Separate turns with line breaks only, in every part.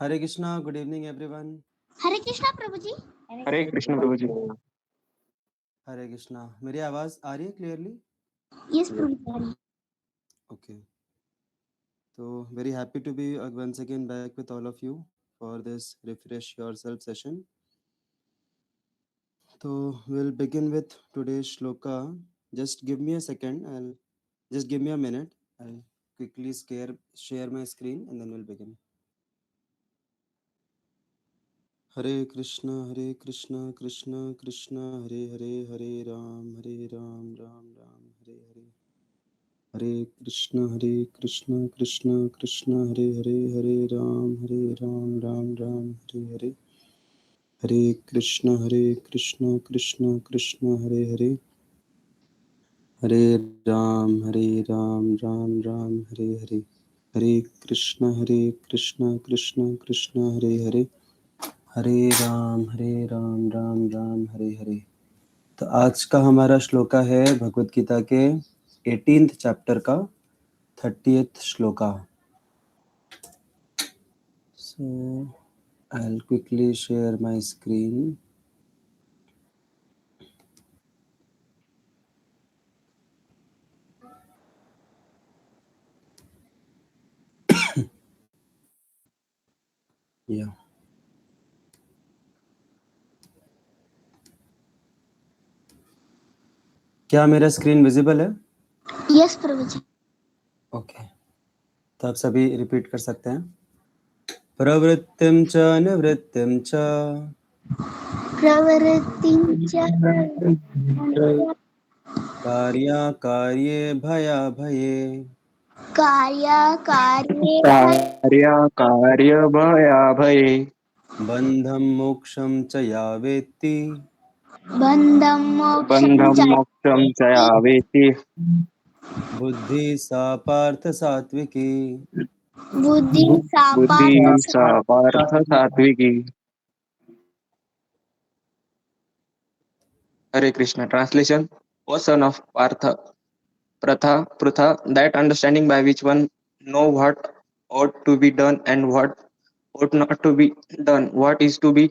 हरे Krishna, good evening everyone.
Hare Krishna Prabhu ji.
Hare Krishna Prabhu ji.
Hare Krishna. मेरी आवाज आ रही है clearly?
Yes Prabhu ji.
Okay, तो very happy to be once again back with all of you for this refresh yourself session. So we'll begin with today's shloka. Just give me a second. Just give me a minute. I'll quickly share my screen and then we'll begin. हरे कृष्णा कृष्णा कृष्णा हरे हरे, हरे राम राम राम हरे हरे। हरे कृष्णा कृष्णा कृष्णा हरे हरे, हरे राम राम राम हरे हरे। हरे कृष्णा कृष्णा कृष्णा हरे हरे, हरे राम राम राम हरे हरे। हरे कृष्णा कृष्णा कृष्णा हरे हरे, हरे राम राम राम हरे हरे। तो आज का हमारा श्लोका है भगवत गीता के 18th chapter का 30th shloka. So I'll quickly share my screen. Yeah. क्या मेरा screen visible है?
यस प्रभु जी।
ओके, तो आप सभी रिपीट कर सकते हैं। प्रवृत्तिं च निवृत्तिं च
प्रवृत्तिं च
कार्याकार्ये भयाभये
कार्याकार्ये
कार्य भयाभये
बन्धं मोक्षं च या वेत्ति
बन्धं मोक्षं
बन्धं
च
मोक्षं च या वेत्ति
बुद्धि सा पार्थ सात्विकी।
बुद्धि सा
बुद्धि
पार्थ।
सा पार्थ सात्विकी। हरे Krishna. Translation: O son of Partha, Pratha, that understanding by which one know what ought to be done and what ought not to be done, what is to be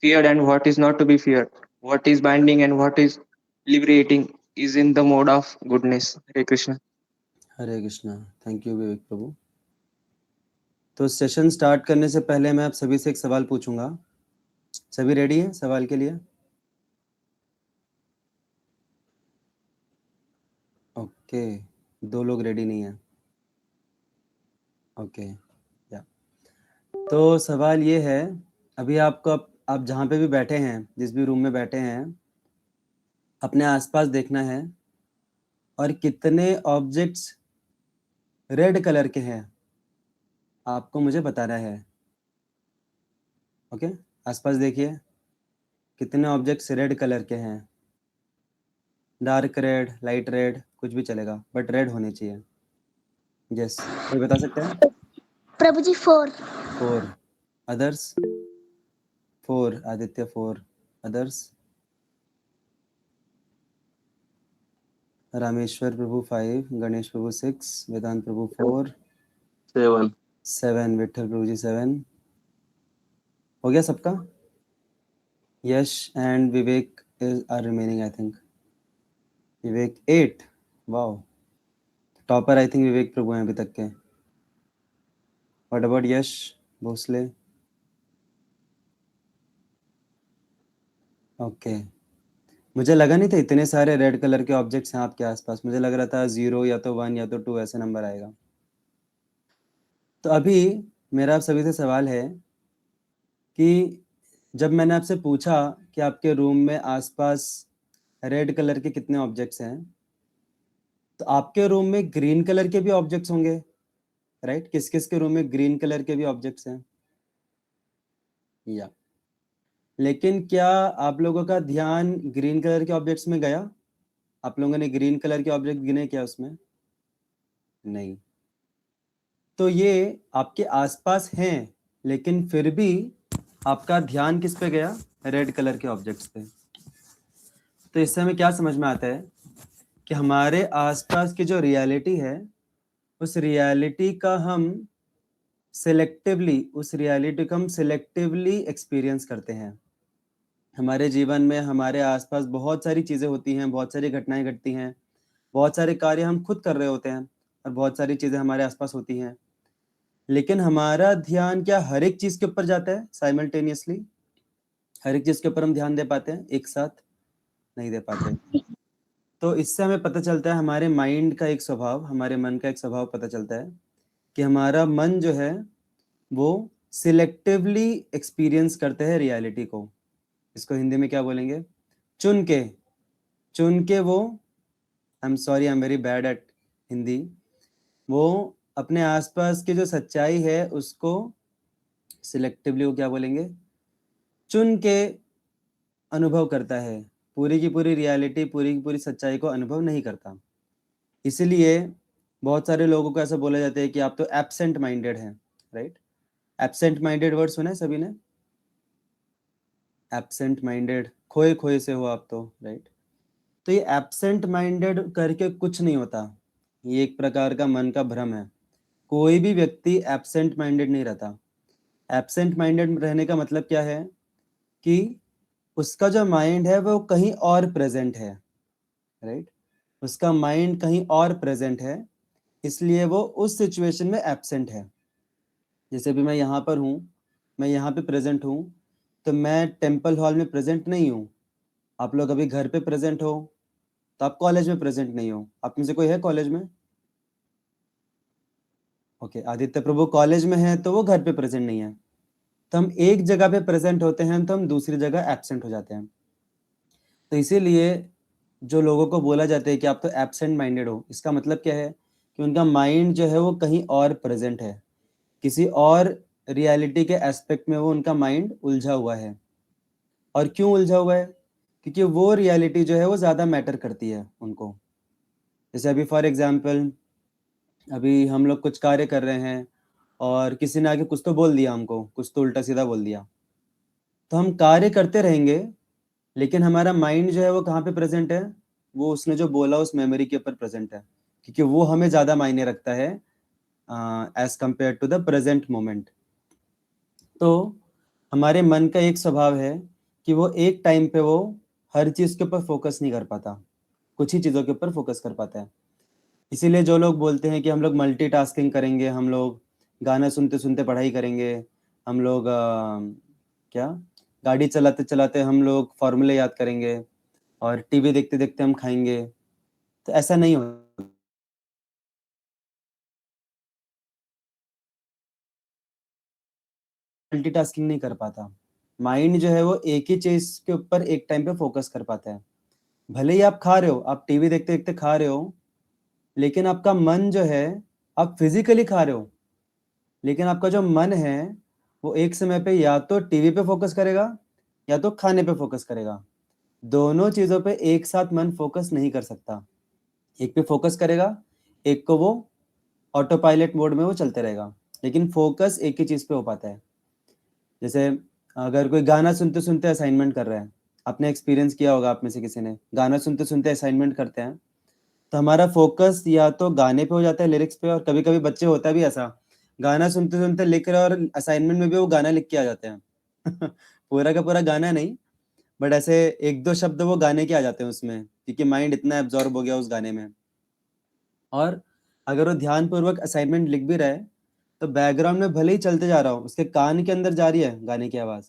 feared and what is not to be feared, what is binding and what is liberating, is in the mode of goodness. Hare Krishna.
Hare Krishna. Thank you Vivek Prabhu. तो session start करने से पहले मैं आप सभी से एक सवाल पूछूंगा। सभी रेडी हैं सवाल के लिए? ओके, 2 लोग रेडी नहीं हैं। ओके, या तो सवाल ये है, अभी आपको आप जहाँ पे भी बैठे हैं, जिस भी रूम में बैठे हैं, अपने आसपास देखना है और कितने ऑब्जेक्ट्स रेड कलर के हैं आपको मुझे बताना है। ओके, आसपास देखिए कितने ऑब्जेक्ट्स रेड कलर के हैं। डार्क रेड, लाइट रेड, कुछ भी चलेगा, बट रेड होने चाहिए। यस, कोई बता सकते हैं?
प्रभु जी 4।
4 अदर्स? 4 आदित्य, 4 अदर्स? रामेश्वर प्रभु 5, गणेश प्रभु 6, वेदांत प्रभु 4, 7 विठल प्रभु जी 7। हो गया सबका? Yash and Vivek are remaining I think. Vivek 8। Wow, topper I think Vivek Prabhu हैं अभी तक के। What about Yash Bhosale? Okay, मुझे लगा नहीं था इतने सारे रेड कलर के ऑब्जेक्ट्स हैं आपके आसपास। मुझे लग रहा था 0 या तो 1 या तो 2 ऐसे नंबर आएगा। तो अभी मेरा आप सभी से सवाल है कि जब मैंने आपसे पूछा कि आपके रूम में आसपास रेड कलर के कितने ऑब्जेक्ट्स हैं, तो आपके रूम में ग्रीन कलर के भी ऑब्जेक्ट्स होंगे, राइट? किस किस के रूम में ग्रीन कलर के भी ऑब्जेक्ट्स हैं? या लेकिन क्या आप लोगों का ध्यान ग्रीन कलर के ऑब्जेक्ट्स में गया? आप लोगों ने ग्रीन कलर के ऑब्जेक्ट गिने क्या उसमें? नहीं। तो ये आपके आसपास हैं, लेकिन फिर भी आपका ध्यान किस पे गया? रेड कलर के ऑब्जेक्ट्स पे। तो इससे हमें क्या समझ में आता है कि हमारे आसपास की जो रियलिटी है, उस रियलिटी का हम सिलेक्टिवली, उस रियलिटी को हम सिलेक्टिवली एक्सपीरियंस करते हैं। हमारे जीवन में हमारे आसपास बहुत सारी चीज़ें होती हैं, बहुत सारी घटनाएं घटती हैं, बहुत सारे कार्य हम खुद कर रहे होते हैं और बहुत सारी चीज़ें हमारे आसपास होती हैं, लेकिन हमारा ध्यान क्या हर एक चीज़ के ऊपर जाता है साइमल्टेनियसली? हर एक चीज़ के ऊपर हम ध्यान दे पाते हैं एक साथ? नहीं दे पाते। तो इससे हमें पता चलता है हमारे माइंड का एक स्वभाव, हमारे मन का एक स्वभाव पता चलता है कि हमारा मन जो है वो सिलेक्टिवली एक्सपीरियंस करते हैं रियलिटी को। इसको हिंदी में क्या बोलेंगे? चुन के वो, I am sorry, I am very bad at Hindi, वो अपने आसपास की जो सच्चाई है उसको सिलेक्टिवली, वो क्या बोलेंगे, चुन के अनुभव करता है, पूरी की पूरी रियलिटी, पूरी की पूरी सच्चाई को अनुभव नहीं करता। इसीलिए बहुत सारे लोगों को ऐसा बोला जाता है कि आप तो एब्सेंट माइंडेड हैं, राइट? एब्सेंट माइंडेड वर्ड सुना है सभी ने? एब्सेंट माइंडेड, खोए खोए से हो आप तो, राइट? तो ये एब्सेंट माइंडेड करके कुछ नहीं होता, ये एक प्रकार का मन का भ्रम है। कोई भी व्यक्ति एब्सेंट माइंडेड नहीं रहता। एब्सेंट माइंडेड रहने का मतलब क्या है कि उसका जो माइंड है वो कहीं और प्रेजेंट है, राइट? उसका माइंड कहीं और प्रेजेंट है, इसलिए वो उस सिचुएशन में एब्सेंट है। जैसे भी मैं यहाँ पर हूँ, मैं यहाँ पे प्रेजेंट हूँ, तो मैं टेम्पल हॉल में प्रेजेंट नहीं हूँ। आप लोग अभी घर पे प्रेजेंट हो, तो आप कॉलेज में प्रेजेंट नहीं हो। आप में से कोई है कॉलेज में? ओके, आदित्य प्रभु कॉलेज में है तो वो घर पे प्रेजेंट नहीं है। तो हम एक जगह पे प्रेजेंट होते हैं तो हम दूसरी जगह एब्सेंट हो जाते हैं। तो इसीलिए जो लोगों को बोला जाता है कि आप तो एब्सेंट माइंडेड हो, इसका मतलब क्या है कि उनका माइंड जो है वो कहीं और प्रेजेंट है, किसी और रियलिटी के एस्पेक्ट में वो उनका माइंड उलझा हुआ है। और क्यों उलझा हुआ है? क्योंकि वो रियलिटी जो है वो ज़्यादा मैटर करती है उनको। जैसे अभी फॉर एग्जांपल, अभी हम लोग कुछ कार्य कर रहे हैं और किसी ने आके कुछ तो बोल दिया हमको, कुछ तो उल्टा सीधा बोल दिया, तो हम कार्य करते रहेंगे, लेकिन हमारा माइंड जो है वो कहाँ पे प्रेजेंट है? वो उसने जो बोला उस मेमोरी के ऊपर प्रेजेंट है, क्योंकि वो हमें ज़्यादा मायने रखता है as compare to the present moment. तो हमारे मन का एक स्वभाव है कि वो एक टाइम पे वो हर चीज़ के ऊपर फोकस नहीं कर पाता, कुछ ही चीज़ों के ऊपर फोकस कर पाता है। इसीलिए जो लोग बोलते हैं कि हम लोग मल्टीटास्किंग करेंगे, हम लोग गाना सुनते सुनते पढ़ाई करेंगे, हम लोग क्या, गाड़ी चलाते चलाते हम लोग फॉर्मूले याद करेंगे और टीवी देखते देखते हम खाएंगे, तो ऐसा नहीं होता। मल्टीटास्किंग नहीं कर पाता। माइंड जो है वो एक ही चीज के ऊपर एक टाइम पे फोकस कर पाता है। भले ही आप खा रहे हो, आप टीवी देखते देखते खा रहे हो, लेकिन आपका मन जो है, आप फिजिकली खा रहे हो, लेकिन आपका जो मन है वो एक समय पे या तो टीवी पे फोकस करेगा या तो खाने पे फोकस करेगा। दोनों चीजों पे एक साथ मन फोकस नहीं कर सकता। एक पे फोकस करेगा, एक को वो ऑटो पायलट मोड में वो चलते रहेगा, लेकिन फोकस एक ही चीज पे हो पाता है। जैसे अगर कोई गाना सुनते सुनते असाइनमेंट कर रहा है, आपने एक्सपीरियंस किया होगा, आप में से किसी ने गाना सुनते सुनते असाइनमेंट करते हैं, तो हमारा फोकस या तो गाने पे हो जाता है, लिरिक्स पे, और कभी कभी बच्चे होता भी ऐसा, गाना सुनते सुनते लिख रहे हैं और असाइनमेंट में भी वो गाना लिख के आ जाते हैं पूरा का पूरा गाना नहीं, बट ऐसे एक दो शब्द वो गाने के आ जाते हैं उसमें, क्योंकि माइंड इतना एब्जॉर्ब हो गया उस गाने में। और अगर वो ध्यानपूर्वक असाइनमेंट लिख भी रहा है, तो बैकग्राउंड में भले ही चलते जा रहा हो, उसके कान के अंदर जा रही है गाने की आवाज़,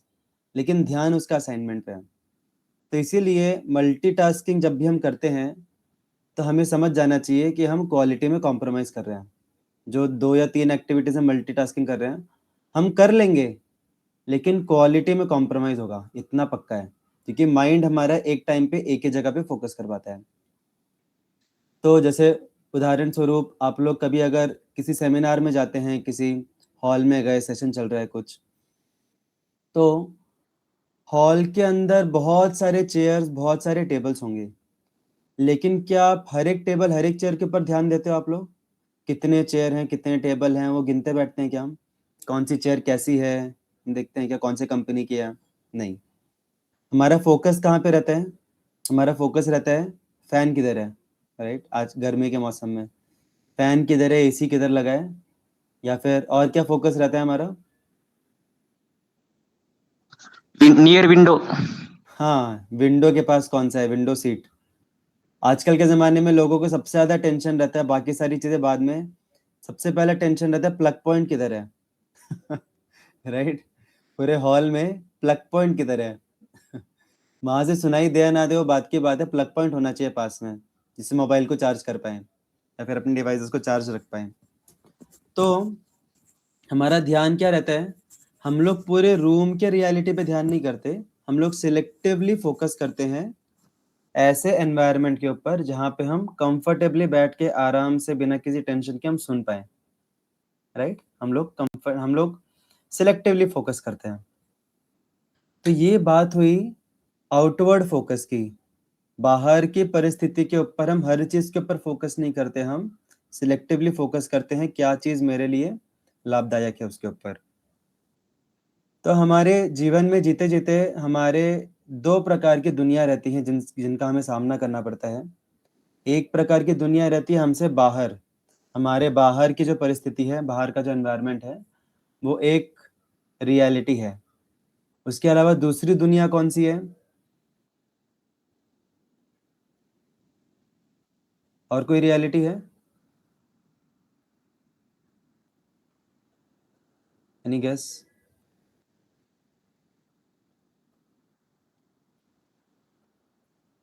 लेकिन ध्यान उसका असाइनमेंट पे है। तो इसीलिए मल्टीटास्किंग जब भी हम करते हैं, तो हमें समझ जाना चाहिए कि हम क्वालिटी में कॉम्प्रोमाइज़ कर रहे हैं। जो 2 या 3 एक्टिविटीज़ हम मल्टीटास्किंग कर रहे हैं, हम कर लेंगे, लेकिन क्वालिटी में कॉम्प्रोमाइज़ होगा, इतना पक्का है, क्योंकि माइंड हमारा एक टाइम पे एक ही जगह पे फोकस कर पाता है। तो जैसे उदाहरण स्वरूप, आप लोग कभी अगर किसी सेमिनार में जाते हैं, किसी हॉल में गए, सेशन चल रहा है कुछ, तो हॉल के अंदर बहुत सारे चेयर्स, बहुत सारे टेबल्स होंगे, लेकिन क्या आप हर एक टेबल, हर एक चेयर के ऊपर ध्यान देते हो? आप लोग कितने चेयर हैं, कितने टेबल हैं, वो गिनते बैठते हैं क्या हम? कौन सी चेयर कैसी है देखते हैं क्या, कौन से कंपनी की है? नहीं। हमारा फोकस कहाँ पे रहता है? हमारा फोकस रहता है फैन किधर है, राइट? आज गर्मी के मौसम में फैन किधर है, एसी किधर लगा है, या फिर और क्या फोकस रहता है हमारा?
Near window.
हाँ, विंडो के पास कौन सा है? Window seat. आजकल के ज़माने में लोगों को सबसे ज़्यादा टेंशन रहता है, बाकी सारी चीज़ें बाद में। सबसे पहला टेंशन रहता है प्लग पॉइंट किधर है। राइट? पूरे हॉल में प्लग पॉइंट किधर है? वहाँ से सुनाई दे या ना दे वो बात की बात है, प्लग पॉइंट होना चाहिए पास में, जिससे मोबाइल को चार्ज कर पाएँ या फिर अपने डिवाइसेस को चार्ज रख पाएँ। तो हमारा ध्यान क्या रहता है? हम लोग पूरे रूम के रियलिटी पे ध्यान नहीं करते, हम लोग सिलेक्टिवली फोकस करते हैं ऐसे एनवायरनमेंट के ऊपर जहाँ पे हम कंफर्टेबली बैठ के आराम से बिना किसी टेंशन के हम सुन पाए। राइट? हम लोग सिलेक्टिवली फोकस करते हैं। तो ये बात हुई आउटवर्ड फोकस की। बाहर की परिस्थिति के ऊपर हम हर चीज के ऊपर फोकस नहीं करते, हम सिलेक्टिवली फोकस करते हैं क्या चीज मेरे लिए लाभदायक है उसके ऊपर। तो हमारे जीवन में जीते जीते हमारे दो प्रकार की दुनिया रहती हैं जिनका हमें सामना करना पड़ता है। एक प्रकार की दुनिया रहती है हमसे बाहर, हमारे बाहर की जो परिस्थिति है, बाहर का जो एनवायरनमेंट है, वो एक रियलिटी है। उसके अलावा दूसरी दुनिया कौन सी है? और कोई रियलिटी है? Any guess?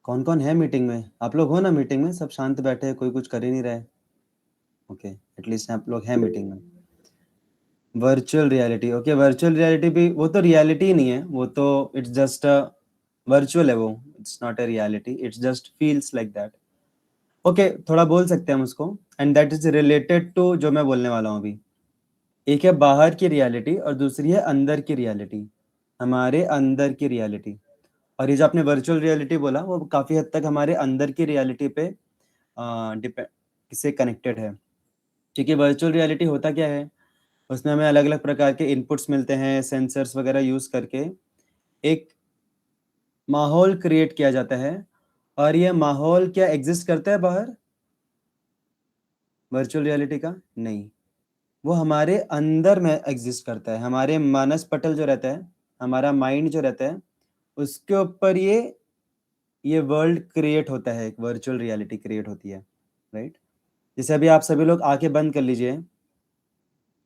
कौन कौन है मीटिंग में? आप लोग हो ना मीटिंग में? सब शांत बैठे हैं, कोई कुछ कर ही नहीं रहा है। ओके, एटलीस्ट आप लोग हैं मीटिंग में। Virtual reality, okay. Virtual reality भी वो तो रियलिटी ही नहीं है, वो तो इट्स जस्ट अ वर्चुअल है, वो it's not a reality, it's just feels like that. Okay, थोड़ा बोल सकते हैं हम उसको, and that is related to जो मैं बोलने वाला हूँ अभी। एक है बाहर की रियलिटी और दूसरी है अंदर की रियलिटी, हमारे अंदर की रियलिटी। और ये जो आपने वर्चुअल रियलिटी बोला वो काफी हद तक हमारे अंदर की रियलिटी पे डिपेंड इससे कनेक्टेड है। क्योंकि वर्चुअल रियलिटी होता क्या है, उसमें हमें अलग अलग प्रकार के इनपुट्स मिलते हैं, सेंसर्स वगैरह यूज करके एक माहौल क्रिएट किया जाता है। और ये माहौल क्या एग्जिस्ट करता है बाहर वर्चुअल रियलिटी का? नहीं, वो हमारे अंदर में एग्जिस्ट करता है। हमारे मानस पटल जो रहता है, हमारा माइंड जो रहता है, उसके ऊपर ये वर्ल्ड क्रिएट होता है, एक वर्चुअल रियलिटी क्रिएट होती है। राइट? जैसे अभी आप सभी लोग आंखें बंद कर लीजिए।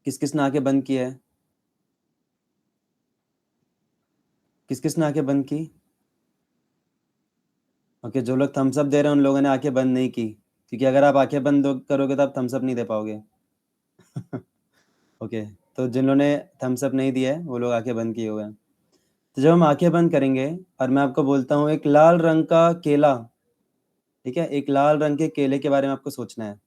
किस किस ने आंखें बंद की है? किस किस ने आंखें बंद की? ओके, जो लोग थम्स अप दे रहे हैं उन लोगों ने आंखें बंद नहीं की, क्योंकि अगर आप आंखें बंद करोगे तो आप थम्स अप नहीं दे पाओगे। ओके, तो जिन्होंने थम्स अप नहीं दिया है वो लोग आंखें बंद किए हुए हैं। तो जब हम आंखें बंद करेंगे और मैं आपको बोलता हूँ एक लाल रंग का केला, ठीक है, एक लाल रंग के केले के बारे में आपको सोचना है।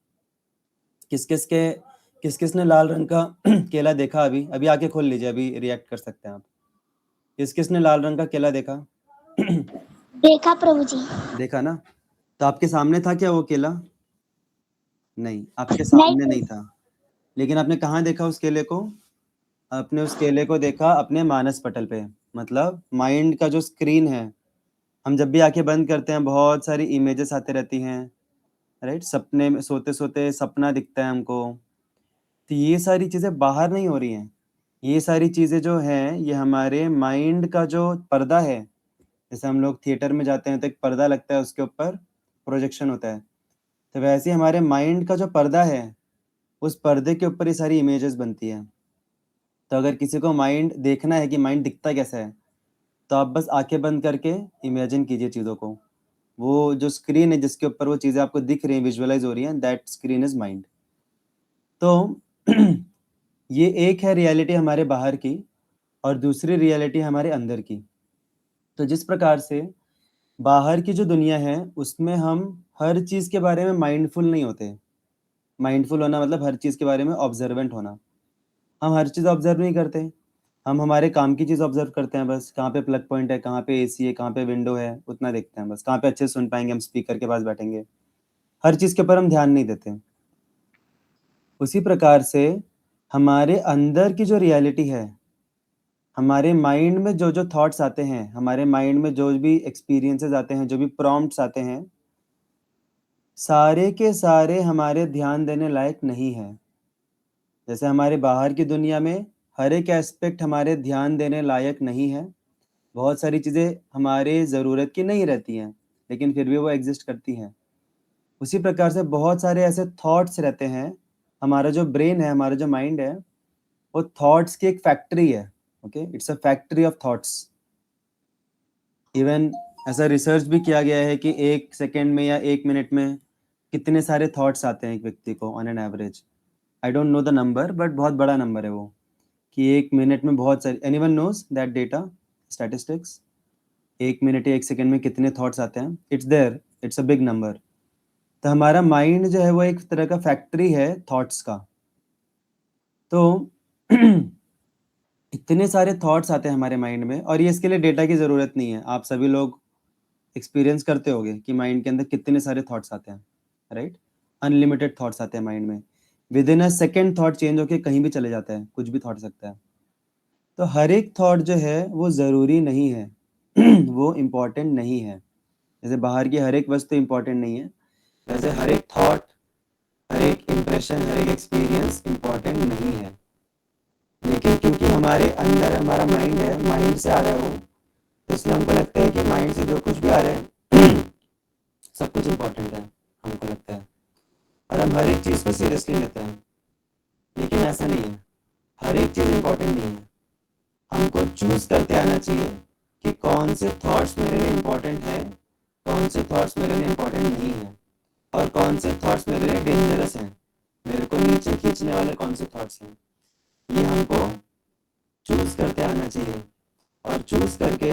किस किस ने लाल रंग का केला देखा? अभी अभी आंखें खोल लीजिए, अभी रिएक्ट कर सकते हैं आप। किस किस ने लाल रंग का केला देखा?
देखा प्रभु जी।
देखा ना? तो आपके सामने था क्या वो केला? नहीं, आपके
नहीं
सामने नहीं था। लेकिन आपने कहाँ देखा उस केले को? आपने उस केले को देखा अपने मानस पटल पे, मतलब माइंड का जो स्क्रीन है। हम जब भी आंखें बंद करते हैं बहुत सारी इमेजेस आती रहती हैं। राइट? सपने में सोते सोते सपना दिखता है हमको। तो ये सारी चीजें बाहर नहीं हो रही हैं, ये सारी चीजें जो हैं ये हमारे माइंड का जो पर्दा है। जैसे हम लोग थिएटर में जाते हैं तो एक पर्दा लगता है, उसके ऊपर प्रोजेक्शन होता है। तो वैसे ही हमारे माइंड का जो पर्दा है, उस पर्दे के ऊपर ये सारी इमेजेस बनती है। तो अगर किसी को माइंड देखना है कि माइंड दिखता कैसा है, तो आप बस आंखें बंद करके इमेजिन कीजिए चीज़ों को। वो जो स्क्रीन है जिसके ऊपर वो चीज़ें आपको दिख रही हैं, विजुअलाइज हो रही हैं, दैट स्क्रीन इज माइंड। तो ये एक है रियलिटी हमारे बाहर की और दूसरी रियलिटी हमारे अंदर की। तो जिस प्रकार से बाहर की जो दुनिया है उसमें हम हर चीज़ के बारे में माइंडफुल नहीं होते। माइंडफुल होना मतलब हर चीज़ के बारे में ऑब्जर्वेंट होना। हम हर चीज़ ऑब्जर्व नहीं करते, हम हमारे काम की चीज़ ऑब्जर्व करते हैं बस। कहाँ पे प्लग पॉइंट है, कहाँ पे एसी है, कहाँ पे विंडो है, उतना देखते हैं बस। कहाँ पे अच्छे से सुन पाएंगे, हम स्पीकर के पास बैठेंगे। हर चीज़ के ऊपर हम ध्यान नहीं देते। उसी प्रकार से हमारे अंदर की जो रियलिटी है, हमारे माइंड में जो जो थॉट्स आते हैं, हमारे माइंड में जो भी एक्सपीरियंसेस आते हैं, जो भी प्रॉम्प्ट्स आते हैं, सारे के सारे हमारे ध्यान देने लायक नहीं है। जैसे हमारे बाहर की दुनिया में हर एक एस्पेक्ट हमारे ध्यान देने लायक नहीं है, बहुत सारी चीज़ें हमारे ज़रूरत की नहीं रहती हैं, लेकिन फिर भी वो एग्ज़िस्ट करती हैं। उसी प्रकार से बहुत सारे ऐसे थॉट्स रहते हैं, हमारा जो ब्रेन है, हमारा जो माइंड है, वो थॉट्स की एक फैक्ट्री है, okay? It's a factory of thoughts. Even ऐसा रिसर्च भी किया गया है कि 1 सेकंड में या 1 मिनट में कितने सारे थॉट्स आते हैं एक व्यक्ति को on an average. I don't know the number but बहुत बड़ा नंबर है वो, कि 1 मिनट में बहुत सारी anyone knows that data, statistics? 1 minute या 1 सेकंड में कितने थॉट्स आते हैं? It's there, it's a big number. तो हमारा माइंड जो है वो एक तरह का फैक्ट्री है थॉट्स का। तो इतने सारे थॉट्स आते हैं हमारे माइंड में और ये इसके लिए डेटा की ज़रूरत नहीं है। आप सभी लोग एक्सपीरियंस करते होंगे कि माइंड के अंदर कितने सारे थॉट्स आते हैं, राइट? अनलिमिटेड थॉट्स आते हैं माइंड में। Within a second thought change होके कहीं भी चले जाता है, कुछ भी थॉट सकता है। तो हर एक थॉट जो है वो ज़रूरी नहीं है वो इम्पोर्टेंट नहीं है। जैसे बाहर की हर एक वस्तु इम्पोर्टेंट नहीं है, वैसे हर एक थॉट, हर एक इम्प्रेशन, हर एक एक्सपीरियंस इम्पोर्टेंट नहीं है। लेकिन क्योंकि हमारे अंदर हमारा माइंड है, माइंड से आ रहा है वो, तो इसलिए हमको लगता है कि माइंड से जो कुछ भी आ रहा है सब कुछ इम्पोर्टेंट है, हमको लगता है। और हम हर एक चीज़ को सीरियसली लेते हैं, लेकिन ऐसा नहीं है। हर एक चीज़ इम्पोर्टेंट नहीं है। हमको चूज़ करते आना चाहिए कि कौन से थॉट्स मेरे लिए इम्पोर्टेंट है, कौन से थॉट्स मेरे लिए इम्पोर्टेंट नहीं है, और कौन से थॉट्स मेरे लिए डेंजरस हैं, मेरे को नीचे खींचने वाले कौन से थॉट्स हैं। ये हमको चूज़ करते आना चाहिए। और चूज़ करके,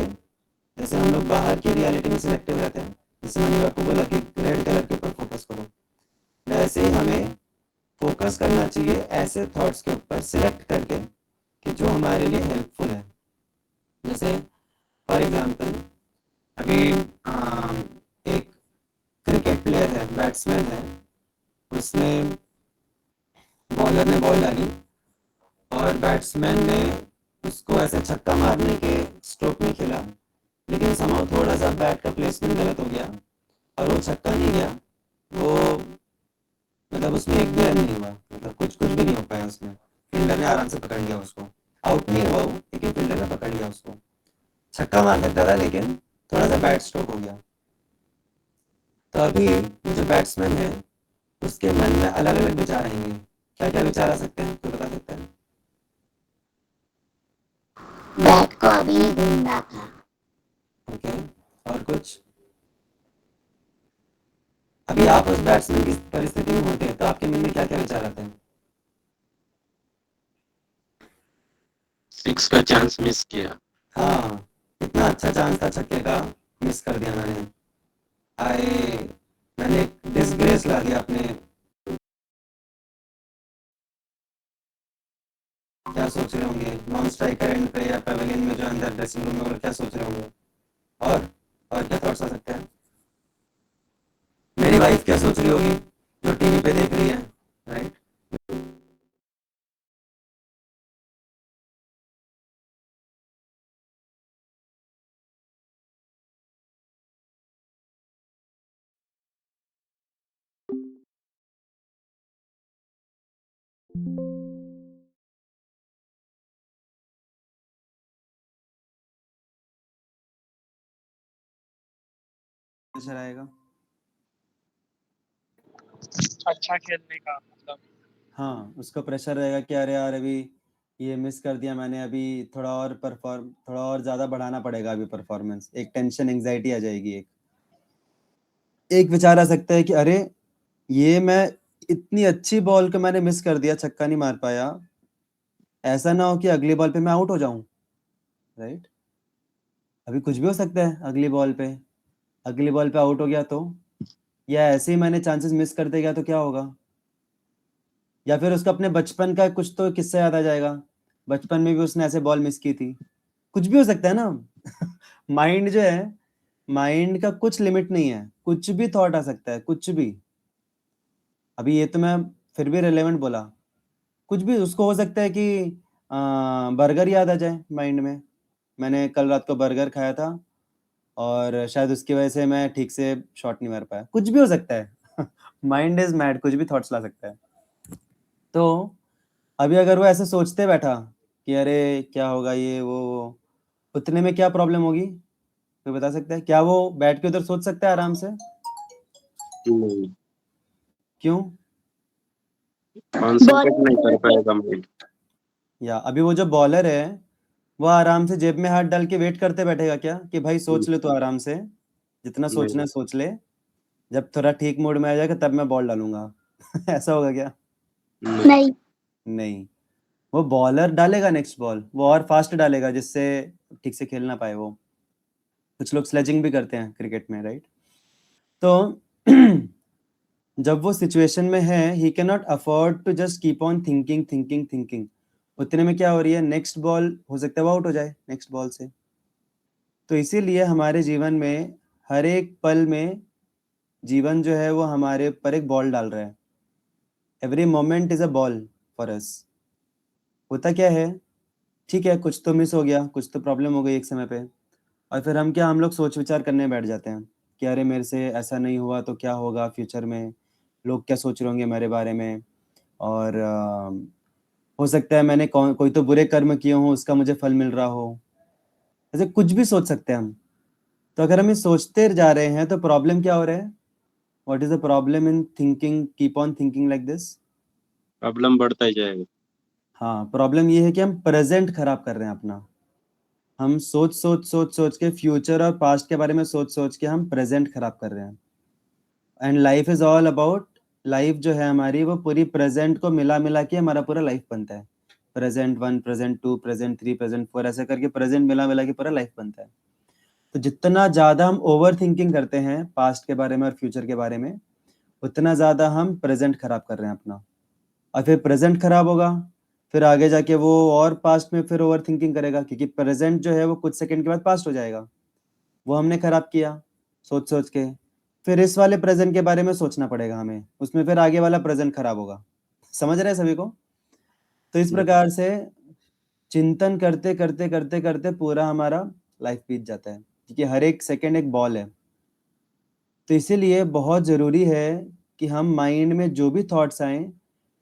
जैसे हम लोग बाहर की रियलिटी में सिलेक्टिव रहते हैं, जैसे मैंने आपको बोला कि रेड कलर के ऊपर फोकस करो, वैसे ही हमें फोकस करना चाहिए ऐसे थॉट्स के ऊपर सिलेक्ट करके कि जो हमारे लिए हेल्पफुल है। जैसे फॉर एग्जांपल अभी एक क्रिकेट प्लेयर है, बैट्समैन है, उसने बॉलर ने बॉल डाली और बैट्समैन ने उसको ऐसे छक्का मारने के स्ट्रोक में खेला, लेकिन समाव थोड़ा सा बैट का प्लेसमेंट गलत हो गया और वो छक्का नहीं गया, वो मतलब उसमें एक भी रन नहीं हुआ, मतलब कुछ भी नहीं हो पाया उसमें। फील्डर ने आराम से पकड़ लिया उसको, आउट नहीं हुआ वो, लेकिन फील्डर ने पकड़ लिया उसको। छक्का मार सकता था लेकिन थोड़ा सा बैट स्ट्रोक हो गया। तो अभी जो बैट्समैन है उसके मन में अलग अलग विचार आएंगे। क्या क्या विचार आ सकते हैं, कोई बता सकता है?
बैट को अभी ही ढूंढा था।
ओके, और कुछ? अभी आप उस बैट्समैन की परिस्थिति में होते हैं तो आपके मन में क्या क्या विचार आते हैं?
6 का चांस मिस किया।
हाँ, इतना अच्छा चांस था छक्के का, मिस कर दिया मैंने। मैंने एक डिसग्रेस ला दिया अपने। क्या सोच रहे होंगे नॉन स्ट्राइकर एंड पे या पवेलियन में जो अंदर ड्रेसिंग रूम में, और क्या सोच रहे होंगे? और क्या थॉट्स आ सकते हैं? मेरी वाइफ क्या सोच रही होगी जो टीवी पे देख रही है, राइट? प्रेशर आएगा।
अच्छा खेलने का मतलब।
हाँ, उसको प्रेशर रहेगा कि अरे यार अभी ये मिस कर दिया मैंने, अभी थोड़ा और ज़्यादा बढ़ाना पड़ेगा अभी परफॉर्मेंस। एक टेंशन, एंग्जाइटी आ जाएगी। एक विचार आ सकता है कि अरे ये मैं इतनी अच्छी बॉल को मैंने मिस कर दिया, छक्का नहीं मार पाया, ऐसा ना हो कि अगली बॉल पे मैं आउट हो जाऊं, राइट? अभी कुछ भी हो सकता है अगली बॉल पे आउट हो गया तो, या ऐसे ही मैंने चांसेस मिस करते गया तो क्या होगा? या फिर उसको अपने बचपन का कुछ तो किस्सा याद आ जाएगा, बचपन में भी उसने ऐसे बॉल मिस की थी। कुछ भी हो सकता है ना माइंड जो है, माइंड का कुछ लिमिट नहीं है, कुछ भी थॉट आ सकता है, कुछ भी। अभी ये तो मैं फिर भी रिलेवेंट बोला, कुछ भी उसको हो सकता है कि बर्गर याद आ जाए माइंड में। मैंने कल रात को बर्गर खाया था और शायद उसकी वजह से मैं ठीक से शॉट नहीं मार पाया, कुछ भी हो सकता है माइंड इज मैड, कुछ भी थॉट्स ला सकता है। तो अभी अगर वो ऐसे सोचते बैठा कि अरे क्या होगा ये वो, उतने में क्या प्रॉब्लम होगी, कोई बता सकता है? क्या वो बैठ के उधर सोच सकता है आराम से?
नहीं,
क्यों?
कॉन्सेंट्रेट नहीं कर पाएगा माइंड।
या अभी वो जो बॉलर है वो आराम से जेब में हाथ डाल के वेट करते बैठेगा क्या कि भाई सोच ले तो आराम से, जितना सोचना है सोच ले, जब थोड़ा ठीक मूड में आ जाएगा तब मैं बॉल डालूंगा। ऐसा होगा क्या?
नहीं।
नहीं, वो बॉलर डालेगा नेक्स्ट बॉल, वो और फास्ट डालेगा जिससे ठीक से खेल ना पाए वो। कुछ लोग स्लेजिंग भी करते हैं क्रिकेट में, राइट? तो जब वो सिचुएशन में है, he can not afford to just keep on thinking thinking thinking. उतने में क्या हो रही है, नेक्स्ट बॉल हो सकता है वो आउट हो जाए नेक्स्ट बॉल से। तो इसीलिए हमारे जीवन में हर एक पल में जीवन जो है वो हमारे पर एक बॉल डाल रहा है। Every moment is a ball for us. होता क्या है, ठीक है कुछ तो मिस हो गया, कुछ तो प्रॉब्लम हो गई एक समय पे, और फिर हम लोग सोच विचार करने बैठ जाते हैं कि अरे मेरे से ऐसा नहीं हुआ तो क्या होगा फ्यूचर में, लोग क्या सोच रहे होंगे मेरे बारे में, और हो सकता है मैंने कोई तो बुरे कर्म किए हों, उसका मुझे फल मिल रहा हो। ऐसे कुछ भी सोच सकते हैं हम। तो अगर हम ये सोचते जा रहे हैं तो प्रॉब्लम क्या हो रहा है? What is the problem in thinking, keep on thinking like this?
Problem बढ़ता ही जाएगा।
हाँ, प्रॉब्लम ये है कि हम प्रेजेंट खराब कर रहे हैं अपना। हम सोच सोच सोच सोच के फ्यूचर और पास्ट के बारे में सोच सोच के हम प्रेजेंट खराब कर रहे हैं। And life is all about, life जो है हमारी वो पूरी प्रेजेंट को मिला मिला के हमारा पूरा लाइफ बनता है। प्रेजेंट 1, प्रेजेंट 2, प्रेजेंट 3, प्रेजेंट 4, ऐसे करके प्रेजेंट मिला मिला के पूरा लाइफ बनता है। तो जितना ज़्यादा हम ओवर थिंकिंग करते हैं पास्ट के बारे में और फ्यूचर के बारे में, उतना ज़्यादा हम प्रेजेंट खराब कर रहे हैं अपना। और फिर प्रेजेंट खराब होगा, फिर आगे जाके वो और पास्ट में फिर ओवर थिंकिंग करेगा, क्योंकि प्रेजेंट जो है वो कुछ सेकंड के बाद पास्ट हो जाएगा। वो हमने खराब किया सोच सोच के, फिर इस वाले प्रेजेंट के बारे में सोचना पड़ेगा हमें, उसमें फिर आगे वाला प्रेजेंट खराब होगा। समझ रहे हैं सभी को? तो इस प्रकार से चिंतन करते करते करते करते पूरा हमारा लाइफ बीत जाता है, क्योंकि हर एक सेकंड एक बॉल है। तो इसीलिए बहुत ज़रूरी है कि हम माइंड में जो भी थॉट्स आए,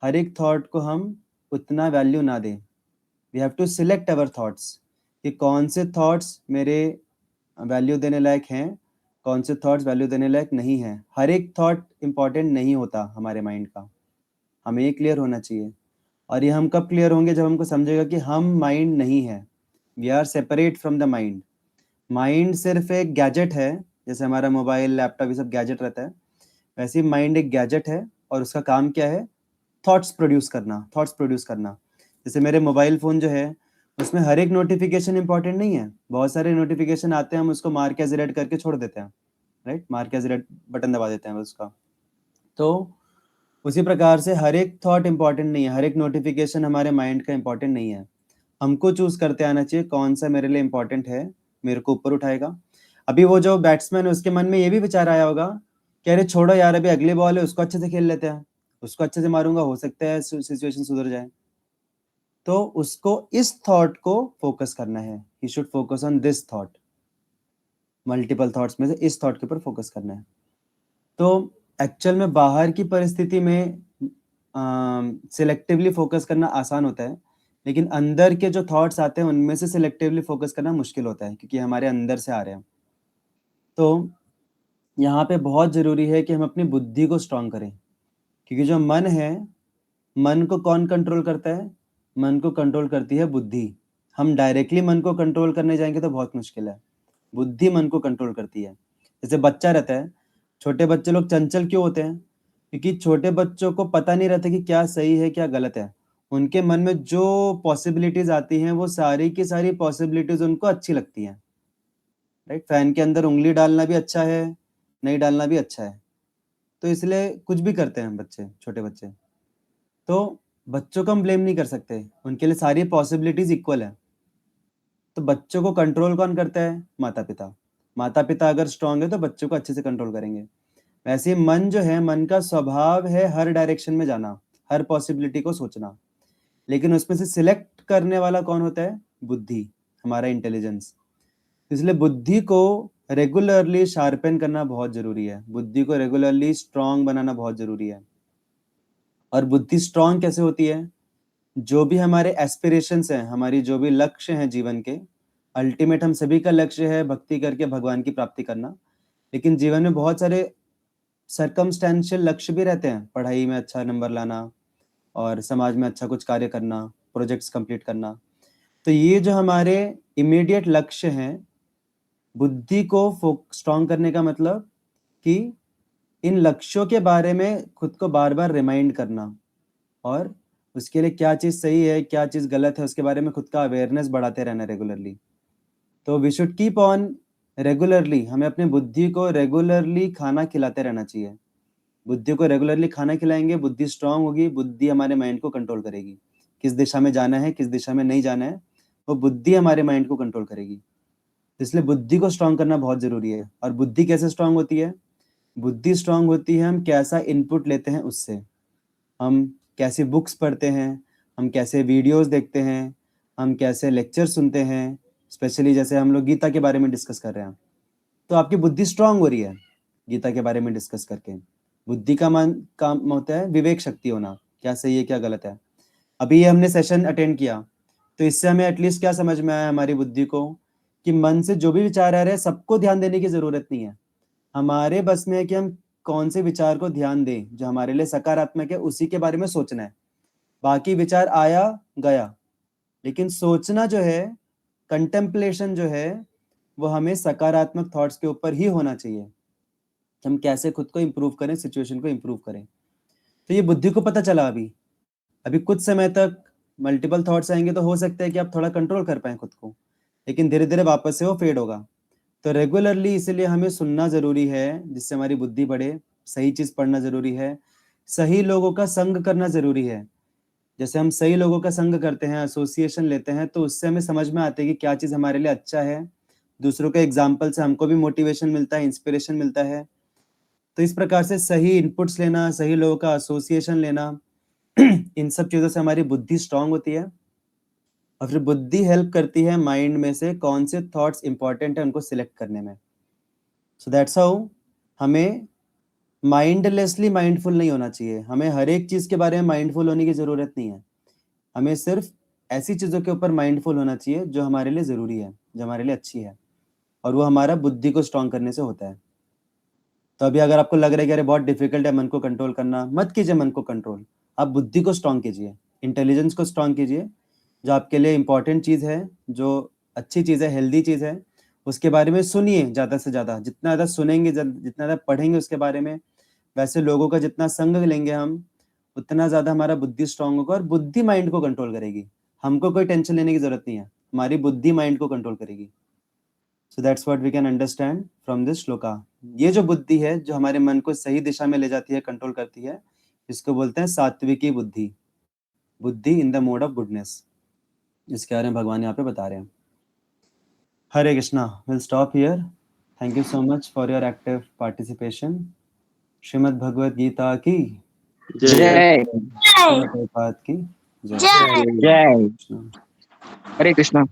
हर एक थॉट को हम उतना वैल्यू ना दें। We have to select our thoughts कि कौन से थॉट्स मेरे वैल्यू देने लायक हैं, कौन से थॉट्स वैल्यू देने लायक नहीं हैं। हर एक थॉट इम्पॉर्टेंट नहीं होता हमारे माइंड का, हमें ये क्लियर होना चाहिए। और ये हम कब क्लियर होंगे, जब हमको समझेगा कि हम माइंड नहीं है, we are separate from the mind. Mind सिर्फ एक गैजेट है, जैसे हमारा मोबाइल लैपटॉप ये सब गैजेट रहता है, वैसे ही माइंड एक गैजेट है और उसका काम क्या है, थॉट्स प्रोड्यूस करना, थॉट्स प्रोड्यूस करना। जैसे मेरे मोबाइल फ़ोन जो है उसमें हर एक नोटिफिकेशन इंपॉर्टेंट नहीं है, बहुत सारे नोटिफिकेशन आते हैं, हम उसको मार्क एज रेड करके छोड़ देते हैं, right? Mark as red button दबा देते हैं उसका। तो उसी प्रकार से हर एक थॉट इंपॉर्टेंट नहीं है, हर एक नोटिफिकेशन हमारे माइंड का इंपॉर्टेंट नहीं है। हमको चूज करते आना चाहिए कौन सा मेरे लिए इंपॉर्टेंट है, मेरे को ऊपर उठाएगा। अभी वो जो बैट्समैन है उसके मन में ये भी विचार आया होगा कि अरे छोड़ो यार, अभी अगली बॉल है, उसको अच्छे से खेल लेते हैं, उसको अच्छे से मारूंगा, हो सकता है सिचुएशन सुधर जाए। तो उसको इस थॉट को फोकस करना है, he should focus on this thought. Multiple thoughts में से इस थॉट के ऊपर फोकस करना है। तो एक्चुअल में बाहर की परिस्थिति में सिलेक्टिवली फोकस करना आसान होता है, लेकिन अंदर के जो थॉट्स आते हैं उनमें से सिलेक्टिवली फोकस करना मुश्किल होता है, क्योंकि हमारे अंदर से आ रहे हैं। तो यहाँ पे बहुत ज़रूरी है कि हम अपनी बुद्धि को स्ट्रॉन्ग करें, क्योंकि जो मन है, मन को कौन कंट्रोल करता है? मन को कंट्रोल करती है बुद्धि। हम डायरेक्टली मन को कंट्रोल करने जाएंगे तो बहुत मुश्किल है, बुद्धि मन को कंट्रोल करती है। जैसे बच्चा रहता है, छोटे बच्चे लोग चंचल क्यों होते हैं? क्योंकि छोटे बच्चों को पता नहीं रहता कि क्या सही है क्या गलत है। उनके मन में जो पॉसिबिलिटीज आती हैं वो सारी की सारी पॉसिबिलिटीज उनको अच्छी लगती हैं, राइट? फैन के अंदर उंगली डालना भी अच्छा है, नहीं डालना भी अच्छा है। तो इसलिए कुछ भी करते हैं बच्चे, छोटे बच्चे। तो बच्चों को हम ब्लेम नहीं कर सकते, उनके लिए सारी पॉसिबिलिटीज इक्वल है। तो बच्चों को कंट्रोल कौन करता है? माता पिता। माता पिता अगर स्ट्रांग है तो बच्चों को अच्छे से कंट्रोल करेंगे। वैसे ही मन जो है, मन का स्वभाव है हर डायरेक्शन में जाना, हर पॉसिबिलिटी को सोचना, लेकिन उसमें से सिलेक्ट करने वाला कौन होता है? बुद्धि, हमारा इंटेलिजेंस। इसलिए बुद्धि को रेगुलरली शार्पन करना बहुत जरूरी है, बुद्धि को रेगुलरली स्ट्रांग बनाना बहुत जरूरी है। और बुद्धि स्ट्रांग कैसे होती है? जो भी हमारे एस्पिरेशंस हैं, हमारी जो भी लक्ष्य हैं जीवन के, अल्टीमेट हम सभी का लक्ष्य है भक्ति करके भगवान की प्राप्ति करना। लेकिन जीवन में बहुत सारे सर्कमस्टेंशियल लक्ष्य भी रहते हैं, पढ़ाई में अच्छा नंबर लाना और समाज में अच्छा कुछ कार्य करना, प्रोजेक्ट्स कंप्लीट करना। तो ये जो हमारे इमीडिएट लक्ष्य हैं, बुद्धि को स्ट्रॉन्ग करने का मतलब कि इन लक्ष्यों के बारे में खुद को बार-बार रिमाइंड करना और उसके लिए क्या चीज़ सही है, क्या चीज़ गलत है, उसके बारे में खुद का अवेयरनेस बढ़ाते रहना रेगुलरली। तो we should keep on regularly, हमें अपनी बुद्धि को रेगुलरली खाना खिलाते रहना चाहिए। बुद्धि को रेगुलरली खाना खिलाएंगे, बुद्धि स्ट्रांग होगी, बुद्धि हमारे माइंड को कंट्रोल करेगी। किस दिशा में जाना है, किस दिशा में नहीं जाना है, वो बुद्धि हमारे माइंड को कंट्रोल करेगी। इसलिए बुद्धि को स्ट्रांग करना बहुत ज़रूरी है। और बुद्धि कैसे स्ट्रांग होती है? बुद्धि स्ट्रांग होती है हम कैसा इनपुट लेते हैं उससे। हम कैसी बुक्स पढ़ते हैं, हम कैसे वीडियोज़ देखते हैं, हम कैसे लेक्चर सुनते हैं, स्पेशली जैसे हम लोग गीता के बारे में डिस्कस कर रहे हैं। तो आपकी बुद्धि स्ट्रांग हो रही है गीता के बारे में डिस्कस करके। बुद्धि का काम होता है विवेक शक्ति होना, क्या सही है क्या गलत है। अभी ये हमने सेशन अटेंड किया, तो इससे हमें एटलीस्ट क्या समझ में आया हमारी बुद्धि को, कि मन से जो भी विचार आ रहे हैं सबको ध्यान देने की ज़रूरत नहीं है। हमारे बस में है कि हम कौन से विचार को ध्यान दें जो हमारे लिए सकारात्मक है, उसी के बारे में सोचना है। बाकी विचार आया गया, लेकिन सोचना जो है, कंटेम्पलेशन जो है, वो हमें सकारात्मक थॉट्स के ऊपर ही होना चाहिए। हम कैसे खुद को इम्प्रूव करें, सिचुएशन को इम्प्रूव करें। तो ये बुद्धि को पता चला अभी कुछ समय तक मल्टीपल थॉट्स आएंगे तो हो सकता है कि आप थोड़ा कंट्रोल कर पाएं खुद को, लेकिन धीरे धीरे वापस से वो फेड होगा। तो रेगुलरली इसलिए हमें सुनना ज़रूरी है जिससे हमारी बुद्धि बढ़े, सही चीज़ पढ़ना ज़रूरी है, सही लोगों का संग करना ज़रूरी है। जैसे हम सही लोगों का संग करते हैं, एसोसिएशन लेते हैं, तो उससे हमें समझ में आता है कि क्या चीज़ हमारे लिए अच्छा है। दूसरों के एग्जाम्पल से हमको भी मोटिवेशन मिलता है, इंस्पिरेशन मिलता है। तो इस प्रकार से सही इनपुट्स लेना, सही लोगों का एसोसिएशन लेना, इन सब चीज़ों से हमारी बुद्धि स्ट्रांग होती है। और फिर बुद्धि हेल्प करती है माइंड में से कौन से थॉट्स इंपॉर्टेंट है उनको सिलेक्ट करने में। सो दैट्स हाउ हमें माइंडलेसली माइंडफुल नहीं होना चाहिए। हमें हर एक चीज़ के बारे में माइंडफुल होने की ज़रूरत नहीं है। हमें सिर्फ ऐसी चीज़ों के ऊपर माइंडफुल होना चाहिए जो हमारे लिए ज़रूरी है, जो हमारे लिए अच्छी है, और वो हमारा बुद्धि को स्ट्रांग करने से होता है। तो अभी अगर आपको लग रहा है कि अरे बहुत डिफिकल्ट है मन को कंट्रोल करना, मत कीजिए मन को कंट्रोल। आप बुद्धि को स्ट्रांग कीजिए, इंटेलिजेंस को स्ट्रांग कीजिए। जो आपके लिए इंपॉर्टेंट चीज़ है, जो अच्छी चीज़ है, हेल्दी चीज़ है, उसके बारे में सुनिए ज़्यादा से ज़्यादा। जितना ज़्यादा सुनेंगे, जितना ज़्यादा पढ़ेंगे उसके बारे में, वैसे लोगों का जितना संग लेंगे हम, उतना ज़्यादा हमारा बुद्धि स्ट्रांग होगा और बुद्धि माइंड को कंट्रोल करेगी। हमको कोई टेंशन लेने की ज़रूरत नहीं है, हमारी बुद्धि माइंड को कंट्रोल करेगी। So that's what we can understand from this shloka. ये जो बुद्धि है जो हमारे मन को सही दिशा में ले जाती है, कंट्रोल करती है, इसको बोलते हैं सात्विकी बुद्धि, बुद्धि in the mode of goodness. इसके बारे में भगवान यहाँ पे बता रहे हैं। Hare Krishna. Will stop here. Thank you so much for your active participation. Shrimad Bhagavad Gita की
जय
जय
श्रीमद् प्रभुपाद की जय।
जय
जय
कृष्णा।
हरे कृष्णा।